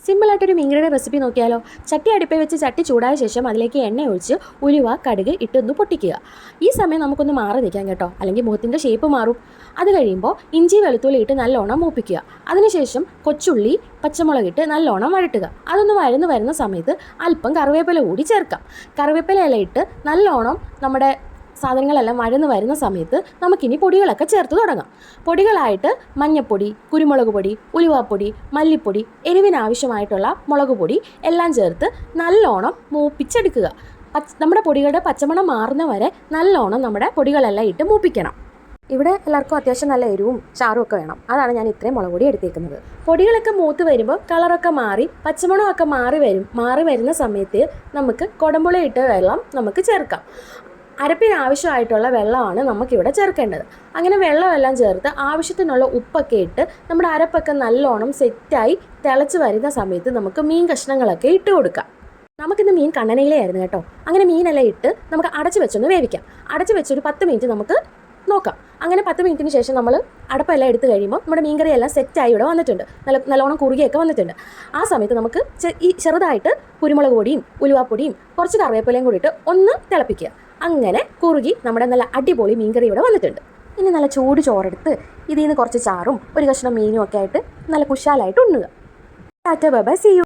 സിമ്പിളായിട്ടൊരു മീൻകറിയുടെ recipe നോക്കിയാലോ. ചട്ടി അടുപ്പിൽ വെച്ച് ചട്ടി ചൂടായ ശേഷം അതിലേക്ക് എണ്ണ ഒഴിച്ച് ഉലുവ കടുക് ഇട്ടൊന്ന് പൊട്ടിക്കുക. ഈ സമയം നമുക്കൊന്ന് മാറി നിൽക്കാം കേട്ടോ, അല്ലെങ്കിൽ മുഖത്തിൻ്റെ ഷേപ്പ് മാറും. അത് കഴിയുമ്പോൾ ഇഞ്ചി വെളുത്തുള്ളി ഇട്ട് നല്ലോണം മൂപ്പിക്കുക. അതിനുശേഷം കൊച്ചുള്ളി പച്ചമുളക് ഇട്ട് നല്ലോണം വഴട്ടുക. അതൊന്ന് വരുന്ന സമയത്ത് അല്പം കറിവേപ്പില കൂടി ചേർക്കാം. കറിവേപ്പില ഇല ഇട്ട് നല്ലോണം നമ്മുടെ സാധനങ്ങളെല്ലാം വരുന്ന സമയത്ത് നമുക്കിനി പൊടികളൊക്കെ ചേർത്ത് തുടങ്ങാം. പൊടികളായിട്ട് മഞ്ഞൾപ്പൊടി, കുരുമുളക് പൊടി, ഉലുവാപ്പൊടി, മല്ലിപ്പൊടി, എരിവിനാവശ്യമായിട്ടുള്ള മുളക് പൊടി എല്ലാം ചേർത്ത് നല്ലോണം മൂപ്പിച്ചെടുക്കുക. നമ്മുടെ പൊടികളുടെ പച്ചമണം മാറുന്ന വരെ നല്ലോണം നമ്മുടെ പൊടികളെല്ലാം ഇട്ട് മൂപ്പിക്കണം. ഇവിടെ എല്ലാവർക്കും അത്യാവശ്യം നല്ല എരിവും ചാറും ഒക്കെ വേണം. അതാണ് ഞാൻ ഇത്രയും മുളക് പൊടി എടുത്തേക്കുന്നത്. പൊടികളൊക്കെ മൂത്ത് വരുമ്പോൾ കളറൊക്കെ മാറി പച്ചമണമൊക്കെ മാറി വരുന്ന സമയത്ത് നമുക്ക് കുടംപുളി ഇട്ട വെള്ളം നമുക്ക് ചേർക്കാം. അരപ്പിന് ആവശ്യമായിട്ടുള്ള വെള്ളമാണ് നമുക്കിവിടെ ചേർക്കേണ്ടത്. അങ്ങനെ വെള്ളമെല്ലാം ചേർത്ത് ആവശ്യത്തിനുള്ള ഉപ്പൊക്കെ ഇട്ട് നമ്മുടെ അരപ്പൊക്കെ നല്ലോണം സെറ്റായി തിളച്ച് വരുന്ന സമയത്ത് നമുക്ക് മീൻ കഷ്ണങ്ങളൊക്കെ ഇട്ട് കൊടുക്കാം. നമുക്കിന്ന് മീൻ കണ്ണനയിലായിരുന്നു കേട്ടോ. അങ്ങനെ മീനെല്ലാം ഇട്ട് നമുക്ക് അടച്ച് വെച്ചൊന്ന് വേവിക്കാം. അടച്ച് വെച്ചൊരു 10 മിനിറ്റ് നമുക്ക് നോക്കാം. അങ്ങനെ 10 മിനിറ്റിന് ശേഷം നമ്മൾ അടപ്പെല്ലാം എടുത്ത് കഴിയുമ്പോൾ നമ്മുടെ മീൻകറിയെല്ലാം സെറ്റായി ഇവിടെ വന്നിട്ടുണ്ട്. നല്ലോണം കുറുകിയൊക്കെ വന്നിട്ടുണ്ട്. ആ സമയത്ത് നമുക്ക് ഈ ചെറുതായിട്ട് കുരുമുളക് പൊടിയും ഉലുവാപ്പൊടിയും കുറച്ച് കറിവേപ്പിലയും കൂടിയിട്ട് ഒന്ന് തിളപ്പിക്കുക. അങ്ങനെ കുറുകി നമ്മുടെ നല്ല അടിപൊളി മീൻകറി ഇവിടെ വന്നിട്ടുണ്ട്. ഇനി നല്ല ചൂട് ചോറെടുത്ത് ഇതിൽ നിന്ന് കുറച്ച് ചാറും ഒരു കഷ്ണം മീനും ഒക്കെ ആയിട്ട് നല്ല കുശാലായിട്ട് ഉണ്ണുക. Tata bye bye, see U.